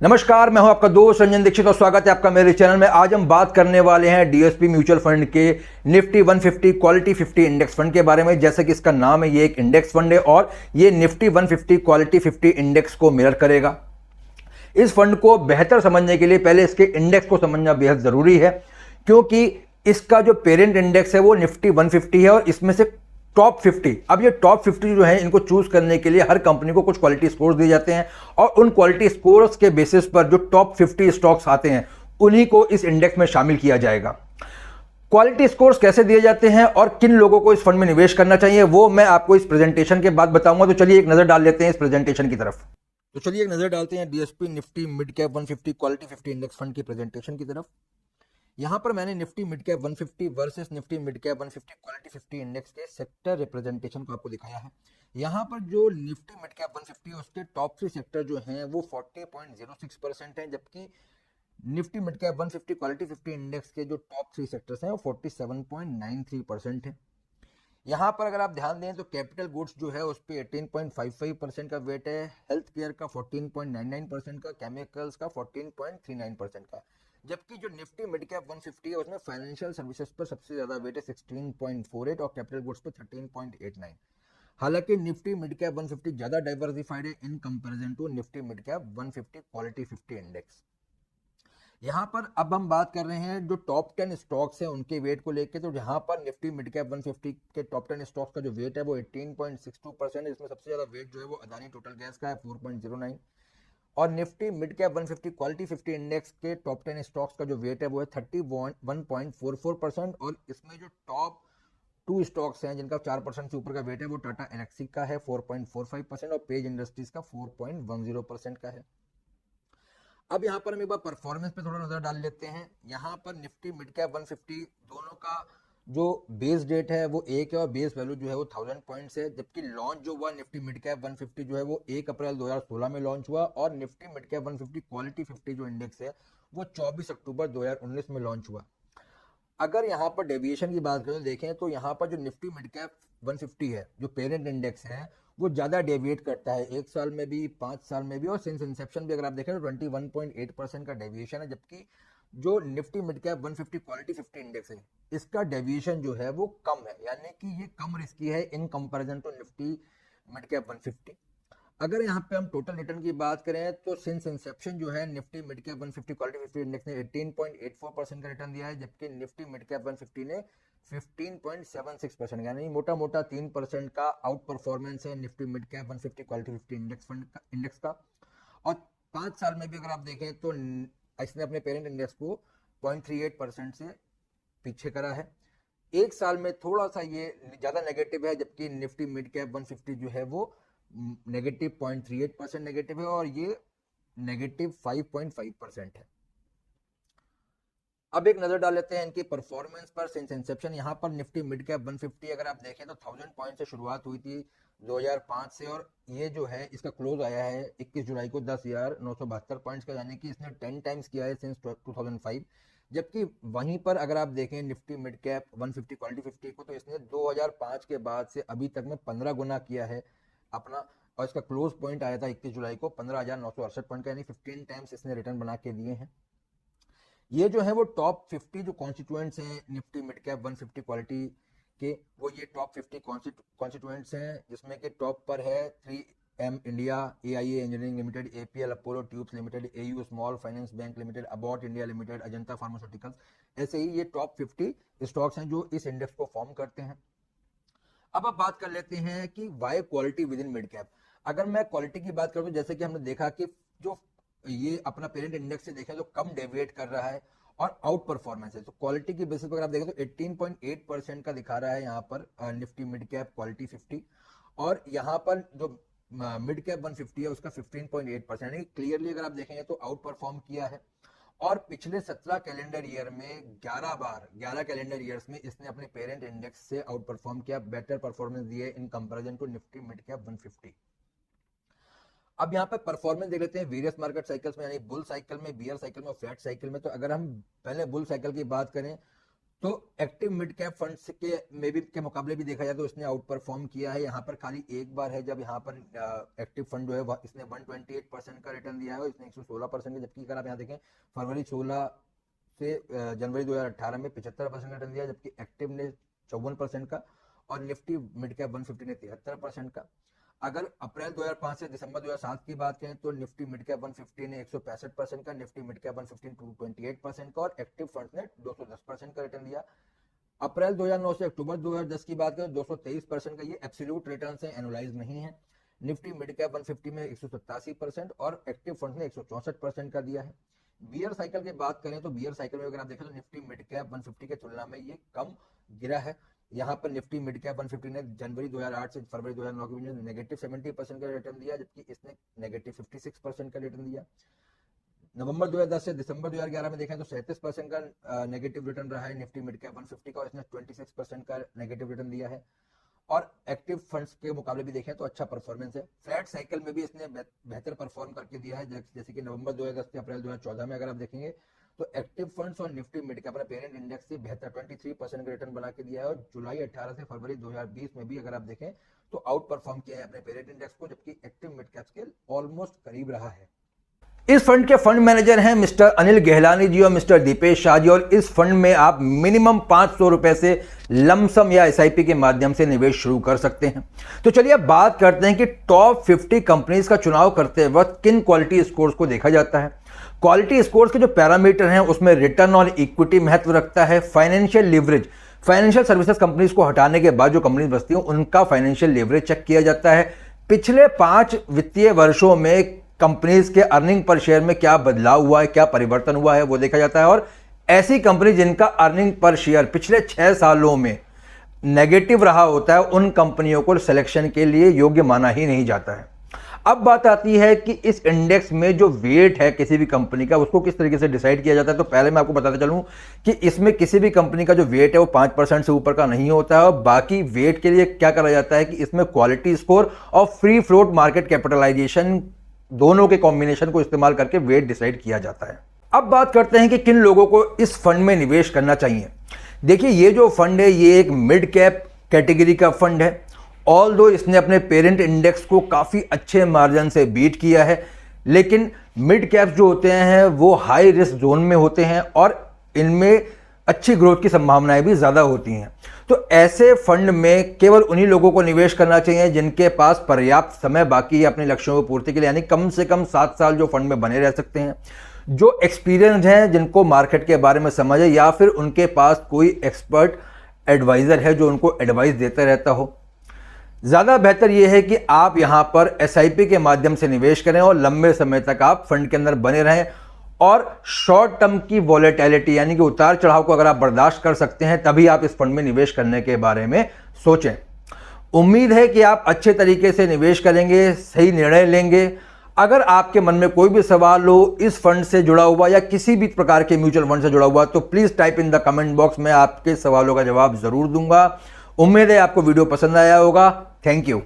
नमस्कार, मैं हूं आपका दोस्त रंजन दीक्षित और स्वागत है आपका मेरे चैनल में। आज हम बात करने वाले हैं डीएसपी म्यूचुअल फंड के निफ्टी 150 क्वालिटी 50 इंडेक्स फंड के बारे में। जैसे कि इसका नाम है, ये एक इंडेक्स फंड है और ये निफ्टी 150 क्वालिटी 50 इंडेक्स को मिरर करेगा। इस फंड को बेहतर समझने के लिए पहले इसके इंडेक्स को समझना बेहद जरूरी है, क्योंकि इसका जो पेरेंट इंडेक्स है वो निफ्टी 150 है और इसमें से टॉप 50, अब ये टॉप 50 जो है, इनको चूज करने के लिए हर कंपनी को कुछ क्वालिटी स्कोर्स दिए जाते हैं और उन क्वालिटी स्कोर्स के बेसिस पर जो टॉप 50 स्टॉक्स आते हैं उन्हीं को इस इंडेक्स में शामिल किया जाएगा। क्वालिटी स्कोर्स कैसे दिए जाते हैं और किन लोगों को इस फंड में निवेश करना चाहिए वो मैं आपको इस प्रेजेंटेशन के बाद बताऊंगा। तो चलिए एक नजर डाल लेते हैं इस प्रेजेंटेशन की तरफ। तो चलिए एक नजर डालते हैं DSP Nifty mid cap 150 quality 50 index fund की प्रेजेंटेशन की तरफ। यहां पर मैंने Nifty mid cap 150 versus Nifty mid cap 150 quality 50 index के सेक्टर रिप्रेजेंटेशन को आपको दिखाया है। यहां पर जो निफ्टी मिड कैप 150 उसके टॉप 3 सेक्टर जो हैं वो 40.06% हैं, जबकि Nifty mid cap 150 quality 50 index के जो टॉप 3 सेक्टर्स हैं वो 47.93% हैं। यहाँ पर अगर आप ध्यान दें तो कैपिटल गुड्स जो है उस पर 18.55% का वेट है, हेल्थ केयर का 14.99% का, केमिकल्स का 14.39% का, जबकि जो निफ्टी मिड कैप 150 है उसमें फाइनेंशियल सर्विसेज पर सबसे ज्यादा वेट है 16.48 और कैपिटल गुड्स पर 13.89। हालांकि निफ्टी मिड कैप 150 ज्यादा डाइवर्सिफाइड है in comparison to Nifty mid cap 150 quality 50 index. यहाँ पर अब हम बात कर रहे हैं जो टॉप 10 स्टॉक्स हैं उनके वेट को लेकर। तो यहाँ पर निफ्टी मिड कैप 150 के टॉप 10 स्टॉक्स का जो वेट है वो 18.62% है। इसमें सबसे ज्यादा वेट जो है वो अदानी टोटल गैस का है 4.09 और Nifty mid cap 150 quality 50 index के टॉप 10 स्टॉक्स का जो वेट है वो है 31.44% और इसमें जो टॉप 2 स्टॉक्स हैं जिनका 4% से ऊपर का वेट है वो टाटा एलेक्सी का है 4.45% और पेज इंडस्ट्रीज का 4.10% का है। अब यहाँ पर हम एक बार परफॉर्मेंस पे थोड़ा नजर डाल लेते हैं। यहाँ पर निफ्टी मिड कैप 150 दोनों का जो बेस डेट है वो एक है और बेस वैल्यू जो है वो 1000 पॉइंट्स है, जबकि लॉन्च जो हुआ निफ्टी मिड कैप 150 जो है वो 1 अप्रैल 2016 में लॉन्च हुआ और निफ्टी मिड कैप 150 क्वालिटी 50 जो इंडेक्स है वो 24 अक्टूबर 2019 में लॉन्च हुआ। अगर यहाँ पर डेविएशन की बात करें तो देखें तो यहाँ पर जो निफ्टी मिड कैप 150 है जो पेरेंट इंडेक्स है वो ज्यादा डेविएट करता है, 1 साल में भी 5 साल में भी और सिंस इंसेप्शन भी अगर आप देखें तो 21.8% का डेविएशन है, जबकि जो Nifty mid cap 150 quality 50 index है इसका डेविएशन जो है वो कम है, यानी कि ये कम रिस्की है in comparison to Nifty mid cap 150। अगर यहाँ पे हम टोटल रिटर्न की बात करें तो सिंस इंसेप्शन जो है Nifty mid cap 150 quality 50 index ने 18.84% का रिटर्न दिया है, जबकि निफ्टी मिड कैप 150 ने 15.76%, यानी मोटा मोटा 3% का आउट परफॉर्मेंस है Nifty mid cap 150 quality 50 index का। और 5 साल में भी अगर आप देखें तो इसने अपने पेरेंट इंडेक्स को 0.38% से पीछे करा है। 1 साल में थोड़ा सा ये ज्यादा नेगेटिव है, जबकि निफ्टी मिड कैप 150 जो है वो नेगेटिव 0.38% नेगेटिव है और ये नेगेटिव 5.5% है। अब एक नजर डाल लेते हैं इनकी परफॉर्मेंस पर सिंस इंसेप्शन। यहाँ पर निफ्टी मिड कैप 150 अगर आप देखें तो 1000 पॉइंट से शुरुआत हुई थी 2005 से और ये जो है इसका क्लोज आया है 21 जुलाई को 10,972 पॉइंट्स का, यानी कि इसने 10 टाइम्स किया है सिंस 2005। जबकि वहीं पर अगर आप देखें निफ्टी मिड कैप 150 क्वालिटी 50 को तो इसने 2005 के बाद से अभी तक में 15 गुना किया है अपना, और इसका क्लोज पॉइंट आया था 21 जुलाई को 15,968 पॉइंट का, यानी 15 टाइम्स इसने रिटर्न बना के दिए हैं। ये जो है वो टॉप 50 जो कॉन्स्टिट्यूएंट्स हैं निफ्टी मिड कैप 150 क्वालिटी के, वो ये टॉप 50 कॉन्स्टिट्यूएंट्स हैं, जिसमें कि टॉप पर है 3M India, AIA engineering limited, APL Apollo tubes limited, AU small finance bank limited, Abbott India limited, Ajanta pharmaceuticals. ऐसे ही ये टॉप 50 स्टॉक्स हैं जो इस इंडेक्स को फॉर्म करते हैं। अब आप बात कर लेते हैं कि why quality within mid cap. अगर मैं क्वालिटी की बात करूं तो जैसे कि हमने देखा कि जो ये अपना पेरेंट इंडेक्स से देखें तो कम डेविएट कर रहा है और आउट परफॉर्मेंस है, तो क्वालिटी की बेसिस पर अगर आप देखें तो 18.8% का दिखा रहा है यहाँ पर निफ्टी मिड कैप क्वालिटी 50 और यहाँ पर जो मिड कैप 150 है उसका 15.8%, यानी क्लियरली अगर आप देखेंगे तो आउट परफॉर्म किया है। और पिछले 17 कैलेंडर ईयर में 11 कैलेंडर ईयर्स में इसने अपने पेरेंट इंडेक्स से आउट परफॉर्म किया, बेटर परफॉर्मेंस दिए in comparison to Nifty mid cap 150। अब यहाँ पे परफॉर्मेंस देख लेते हैं वेरियस मार्केट साइकिल्स में, यानी बुल साइकिल में, बियर साइकिल में और फ्लैट साइकिल में। तो अगर हम पहले बुल साइकिल की बात करें तो एक्टिव मिड कैप फंड्स के मुकाबले भी देखा जाए तो इसने आउट परफॉर्म किया है। यहाँ पर खाली एक बार है जब यहाँ पर एक्टिव फंड जो है इसने 128% का रिटर्न दिया है, इसने 116%, जबकि अगर आप यहाँ देखें फरवरी 16 से जनवरी 2018 में 75% का रिटर्न दिया, जबकि एक्टिव ने 54% का और निफ्टी मिड कैप 150 ने 73% का। अगर अप्रैल 2005 से दिसंबर 2007 की बात करें तो निफ्टी मिड कैप 150 ने 165% का, निफ्टी मिड कैप 150 228% का और एक्टिव फंड ने 210% का रिटर्न दिया। अप्रैल 2009 से अक्टूबर 2010 की बात करें 223% का, ये एब्सोल्यूट रिटर्न है, एनुअलाइज नहीं है। निफ्टी मिड कैप 150 में 187% और एक्टिव फंड ने 164% का दिया है। बियर साइकिल की बात करें तो बियर साइकिल में अगर आप देखें तो निफ्टी मिड कैप 150 के तुलना में ये कम गिरा है। यहाँ पर निफ्टी मिड कैप 150 ने जनवरी 2008 से फरवरी 2009 के बीच नेगेटिव 70% का रिटर्न दिया, जबकि इसने नेगेटिव 56% का रिटर्न दिया। नवंबर 2010 से दिसंबर 2011 में देखें तो 37% का नेगेटिव रिटर्न रहा है निफ्टी मिड कैप 150 का और इसने 26% का नेगेटिव रिटर्न दिया है। और एक्टिव फंड्स के मुकाबले भी देखें तो अच्छा परफॉर्मेंस है। फ्लैट साइकिल में भी इसने बेहतर परफॉर्म करके दिया है, जैसे कि नवंबर 2010 से अप्रैल 2014 में अगर आप देखेंगे तो एक्टिव फंड्स और निफ्टी मिड कैप अपने पेरेंट इंडेक्स से बेहतर 23% का रिटर्न बना के दिया है। और जुलाई 18 से फरवरी 2020 में भी अगर आप देखें तो आउट परफॉर्म किया है अपने पेरेंट इंडेक्स को, जबकि एक्टिव मिड कैप के ऑलमोस्ट करीब रहा है। इस फंड के फंड मैनेजर हैं मिस्टर अनिल गहलानी जी और मिस्टर दीपेश शाह जी, और इस फंड में आप मिनिमम 500 रुपए से लमसम या एसआईपी के माध्यम से निवेश शुरू कर सकते हैं। तो चलिए अब बात करते हैं कि टॉप 50 कंपनीज का चुनाव करते वक्त किन क्वालिटी स्कोर्स को देखा जाता है। क्वालिटी स्कोर्स के जो पैरामीटर हैं उसमें रिटर्न ऑन इक्विटी महत्व रखता है, financial leverage, financial services companies को हटाने के बाद जो कंपनीज बचती हैं उनका फाइनेंशियल लीवरेज चेक किया जाता है। पिछले 5 वित्तीय वर्षों में कंपनीज के अर्निंग पर शेयर में क्या बदलाव हुआ है, क्या परिवर्तन हुआ है वो देखा जाता है। और ऐसी कंपनी जिनका अर्निंग पर शेयर पिछले 6 सालों में नेगेटिव रहा होता है उन कंपनियों को सिलेक्शन के लिए योग्य माना ही नहीं जाता है। अब बात आती है कि इस इंडेक्स में जो वेट है किसी भी कंपनी का उसको किस तरीके से डिसाइड किया जाता है। तो पहले मैं आपको बताता चलूं कि इसमें किसी भी कंपनी का जो वेट है वो 5% से ऊपर का नहीं होता है। और बाकी वेट के लिए क्या करा जाता है कि इसमें क्वालिटी स्कोर और फ्री फ्लोट मार्केट कैपिटलाइजेशन दोनों के कॉम्बिनेशन को इस्तेमाल करके वेट डिसाइड किया जाता है। अब बात करते हैं कि किन लोगों को इस फंड में निवेश करना चाहिए। देखिए ये जो फंड है ये एक मिड कैप कैटेगरी का फंड है। ऑल दो इसने अपने पेरेंट इंडेक्स को काफ़ी अच्छे मार्जिन से बीट किया है, लेकिन मिड कैप्स जो होते हैं वो हाई रिस्क जोन में होते हैं और इनमें अच्छी ग्रोथ की संभावनाएं भी ज़्यादा होती हैं। तो ऐसे फंड में केवल उन्हीं लोगों को निवेश करना चाहिए जिनके पास पर्याप्त समय बाकी है अपने लक्ष्यों की पूर्ति के लिए, यानी कम से कम 7 साल जो फंड में बने रह सकते हैं, जो एक्सपीरियंस हैं, जिनको मार्केट के बारे में समझ है, या फिर उनके पास कोई एक्सपर्ट एडवाइज़र है जो उनको एडवाइस देता रहता हो। ज़्यादा बेहतर यह है कि आप यहाँ पर एसआईपी के माध्यम से निवेश करें और लंबे समय तक आप फंड के अंदर बने रहें और शॉर्ट टर्म की वॉलेटिलिटी यानी कि उतार चढ़ाव को अगर आप बर्दाश्त कर सकते हैं तभी आप इस फंड में निवेश करने के बारे में सोचें। उम्मीद है कि आप अच्छे तरीके से निवेश करेंगे, सही निर्णय लेंगे। अगर आपके मन में कोई भी सवाल हो इस फंड से जुड़ा हुआ या किसी भी प्रकार के म्यूचुअल फंड से जुड़ा हुआ तो please type in the comment box में, आपके सवालों का जवाब ज़रूर दूंगा। उम्मीद है आपको वीडियो पसंद आया होगा। Thank you.